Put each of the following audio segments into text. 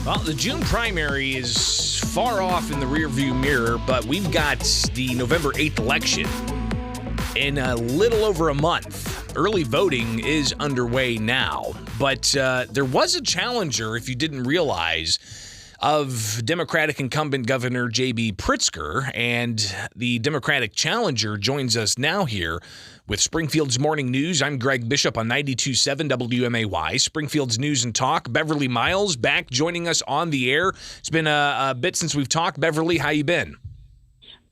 Well, the June primary is far off in the rearview mirror, but we've got the November 8th election in a little over a month. Early voting is underway now, but there was a challenger, if you didn't realize, of Democratic incumbent Governor J.B. Pritzker, and the Democratic challenger joins us now here with Springfield's Morning News. I'm Greg Bishop on 92.7 WMAY, Springfield's News and Talk. Beverly Miles back joining us on the air. It's been a bit since we've talked. Beverly, how you been?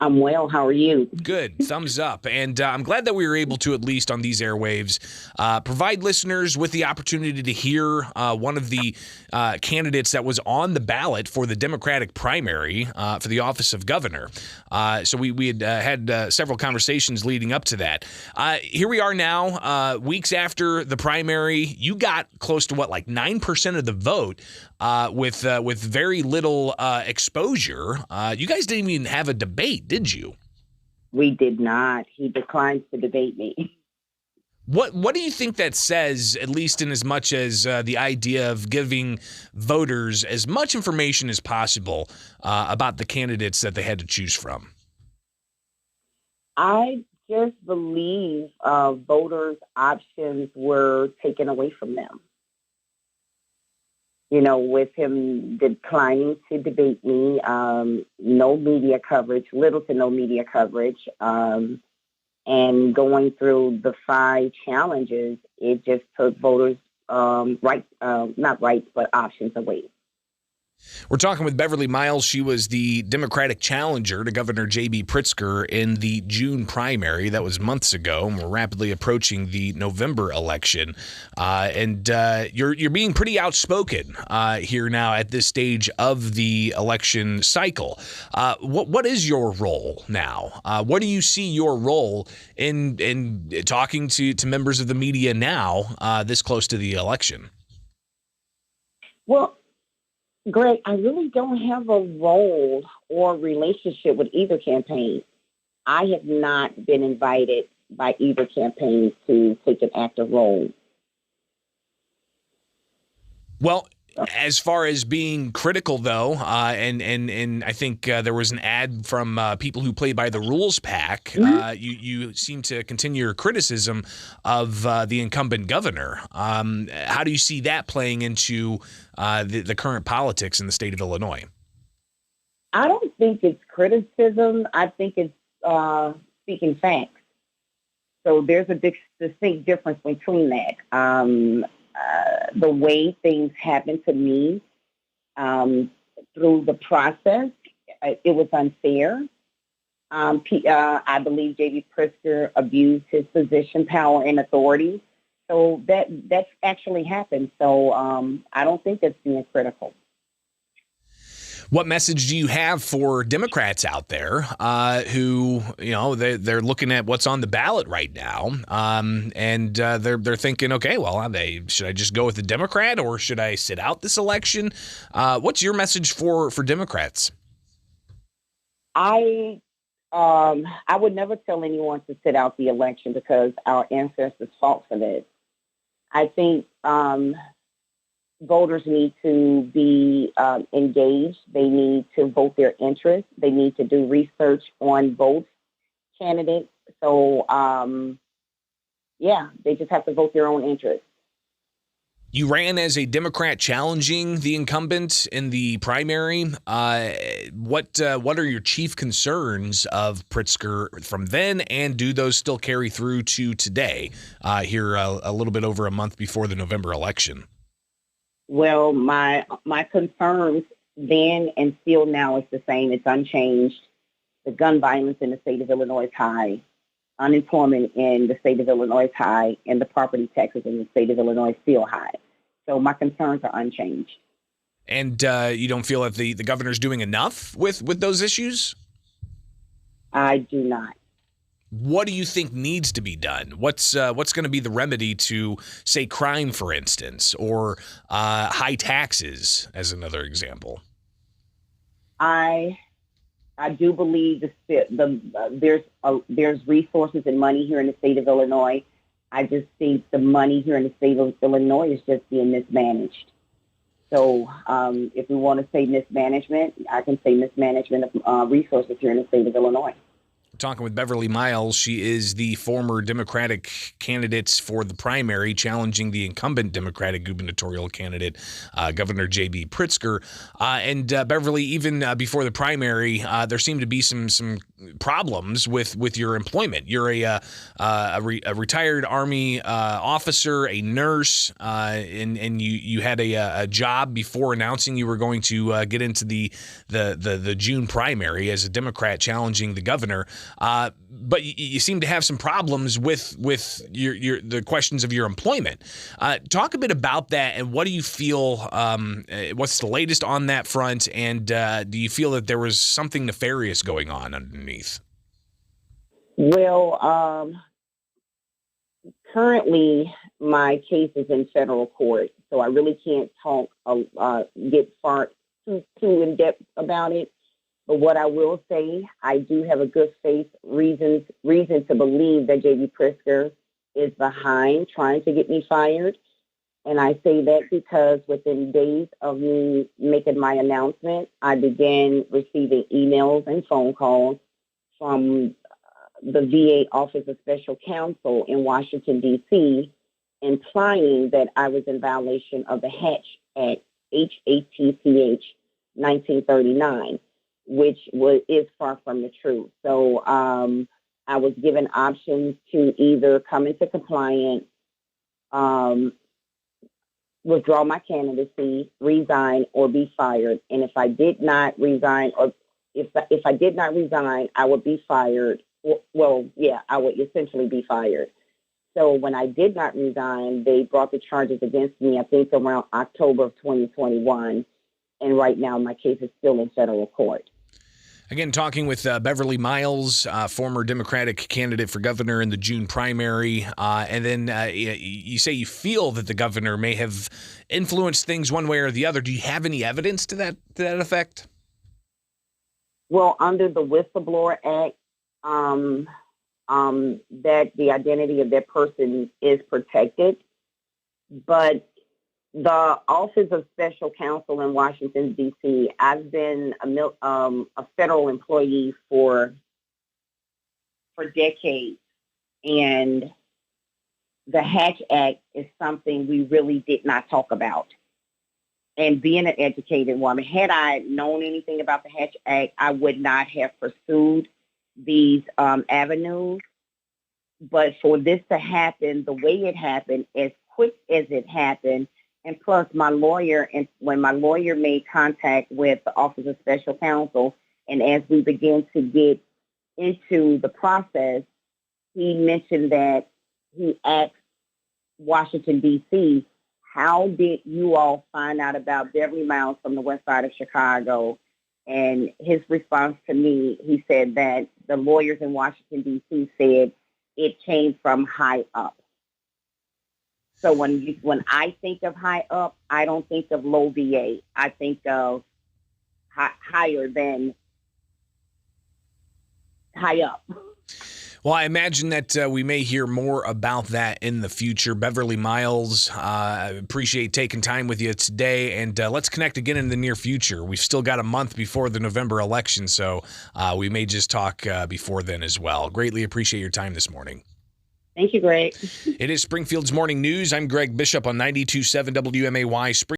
I'm well. How are you? Good. Thumbs up. And I'm glad that we were able to, at least on these airwaves, provide listeners with the opportunity to hear one of the candidates that was on the ballot for the Democratic primary for the office of governor. So we had several conversations leading up to that. Here we are now, weeks after the primary. You got close to, 9% of the vote with very little exposure. You guys didn't even have a debate, did you? We did not. He declines to debate me. What do you think that says, at least in as much as the idea of giving voters as much information as possible about the candidates that they had to choose from? I just believe voters' options were taken away from them. You know, with him declining to debate me, no media coverage, little to no media coverage, and going through the 5 challenges, it just took voters' not rights, but options away. We're talking with Beverly Miles. She was the Democratic challenger to Governor J.B. Pritzker in the June primary. That was months ago, and we're rapidly approaching the November election. And you're being pretty outspoken here now at this stage of the election cycle. What is your role now? What do you see your role in talking to members of the media now, this close to the election? Well, Greg, I really don't have a role or relationship with either campaign. I have not been invited by either campaign to take an active role. Well, as far as being critical, though, and I think there was an ad from people who play by the rules pack. Mm-hmm. You seem to continue your criticism of the incumbent governor. How do you see that playing into the current politics in the state of Illinois? I don't think it's criticism. I think it's speaking facts. So there's a distinct difference between that. The way things happened to me through the process, it was unfair. I believe J.B. Pritzker abused his position, power, and authority. So that's actually happened. So I don't think that's being critical. What message do you have for Democrats out there who, they're looking at what's on the ballot right now, and they're thinking, okay, well, should I just go with the Democrat or should I sit out this election? What's your message for Democrats? I would never tell anyone to sit out the election because our ancestors fought for this. I think voters need to be engaged. They need to vote their interest. They need to do research on both candidates. So, they just have to vote their own interest. You ran as a Democrat challenging the incumbent in the primary. What are your chief concerns of Pritzker from then, and do those still carry through to today, here a little bit over a month before the November election? Well, my concerns then and still now is the same. It's unchanged. The gun violence in the state of Illinois is high. Unemployment in the state of Illinois is high, and the property taxes in the state of Illinois is still high. So my concerns are unchanged. And you don't feel that the governor's doing enough with those issues? I do not. What do you think needs to be done? What's going to be the remedy to, say, crime, for instance, or high taxes, as another example? I do believe there's resources and money here in the state of Illinois. I just think the money here in the state of Illinois is just being mismanaged. So if we want to say mismanagement, I can say mismanagement of resources here in the state of Illinois. Talking with Beverly Miles. She is the former Democratic candidate for the primary, challenging the incumbent Democratic gubernatorial candidate, Governor J.B. Pritzker. And Beverly, even before the primary, there seemed to be some problems with your employment. You're a retired Army officer, a nurse, and you had a job before announcing you were going to get into the June primary as a Democrat challenging the governor. But you seem to have some problems with the questions of your employment. Talk a bit about that, and what do you feel? What's the latest on that front? And do you feel that there was something nefarious going on underneath? Well, currently my case is in federal court, so I really can't get far too in depth about it. But what I will say, I do have a good faith reason to believe that J.B. Pritzker is behind trying to get me fired. And I say that because within days of me making my announcement, I began receiving emails and phone calls from the VA Office of Special Counsel in Washington, D.C., implying that I was in violation of the Hatch Act, Hatch 1939. Which is far from the truth. So I was given options to either come into compliance, withdraw my candidacy, resign, or be fired. And if I did not resign, or if I did not resign, I would be fired. Well, yeah, I would essentially be fired. So when I did not resign, they brought the charges against me, I think around October of 2021. And right now my case is still in federal court. Again, talking with Beverly Miles, former Democratic candidate for governor in the June primary. And then you say you feel that the governor may have influenced things one way or the other. Do you have any evidence to that effect? Well, under the Whistleblower Act, that the identity of that person is protected. But the Office of Special Counsel in Washington, D.C., I've been a federal employee for decades. And the Hatch Act is something we really did not talk about. And being an educated woman, had I known anything about the Hatch Act, I would not have pursued these avenues. But for this to happen the way it happened, as quick as it happened, and plus my lawyer, and when my lawyer made contact with the Office of Special Counsel, and as we began to get into the process, he mentioned that he asked Washington, D.C., how did you all find out about Beverly Miles from the west side of Chicago? And his response to me, he said that the lawyers in Washington, D.C. said it came from high up. So when I think of high up, I don't think of low VA. I think of higher than high up. Well, I imagine that we may hear more about that in the future. Beverly Miles, I appreciate taking time with you today, and let's connect again in the near future. We've still got a month before the November election, so we may just talk before then as well. Greatly appreciate your time this morning. Thank you, Greg. It is Springfield's Morning News. I'm Greg Bishop on 92.7 WMAY.